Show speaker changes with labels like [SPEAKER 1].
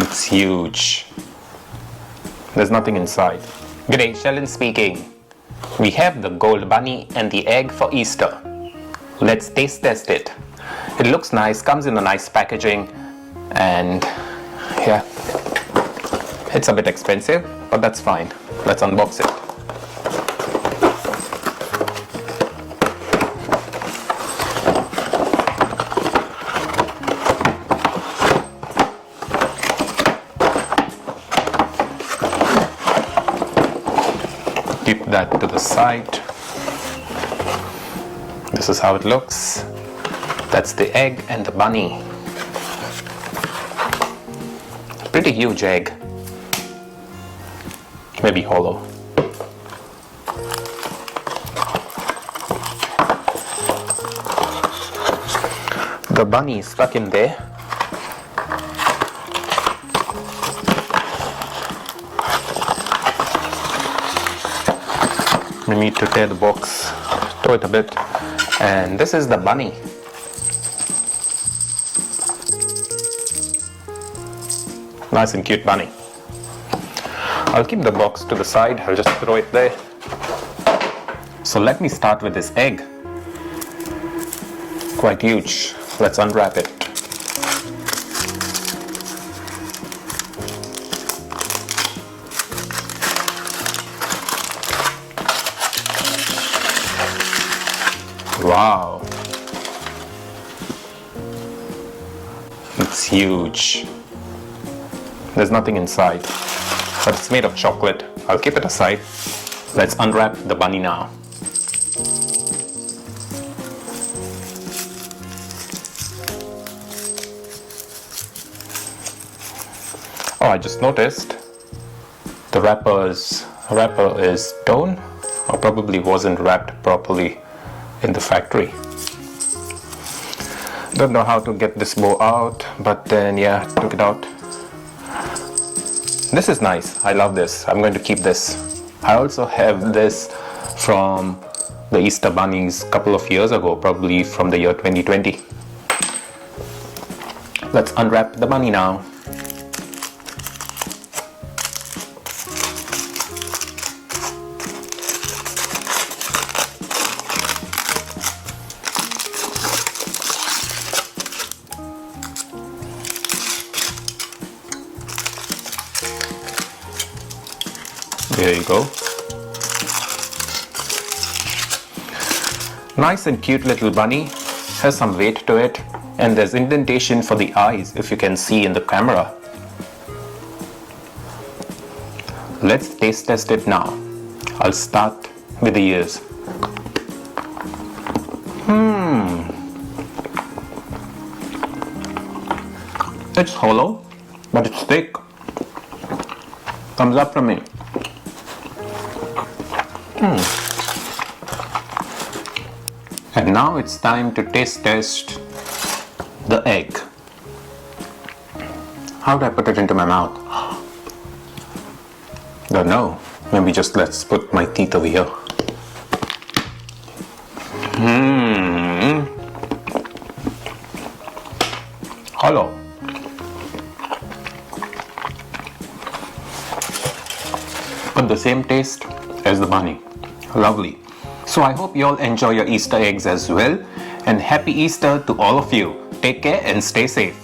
[SPEAKER 1] It's huge. There's nothing inside. G'day, Sheldon speaking. We have the gold bunny and the egg for Easter. Let's taste test it. It looks nice, comes in a nice packaging, and yeah, it's a bit expensive, but that's fine. Let's unbox it. Keep that to the side. This is how it looks. That's the egg and the bunny. Pretty huge egg. Maybe hollow. The bunny is stuck in there. We need to tear the box, tow it a bit, and this is the bunny. Nice and cute bunny. I'll keep the box to the side, I'll just throw it there. So let me start with this egg. Quite huge. Let's unwrap it. Wow, it's huge. There's nothing inside, but it's made of chocolate. I'll keep it aside. Let's unwrap the bunny now. Oh, I just noticed the wrapper is torn, or probably wasn't wrapped properly in the factory. Don't know how to get this bow out, but then yeah, took it out. This is nice. I love this. I'm going to keep this. I also have this from the Easter bunnies a couple of years ago, probably from the year 2020. Let's unwrap the bunny now. There you go. Nice and cute little bunny. Has some weight to it, and there's indentation for the eyes, if you can see in the camera. Let's taste test it now. I'll start with the ears. It's hollow, but it's thick. Thumbs up from me. And now it's time to taste test the egg. How do I put it into my mouth? Don't know. Maybe just let's put my teeth over here. Hollow. But the same taste as the bunny. Lovely. So I hope you all enjoy your Easter eggs as well, and happy Easter to all of you. Take care and stay safe.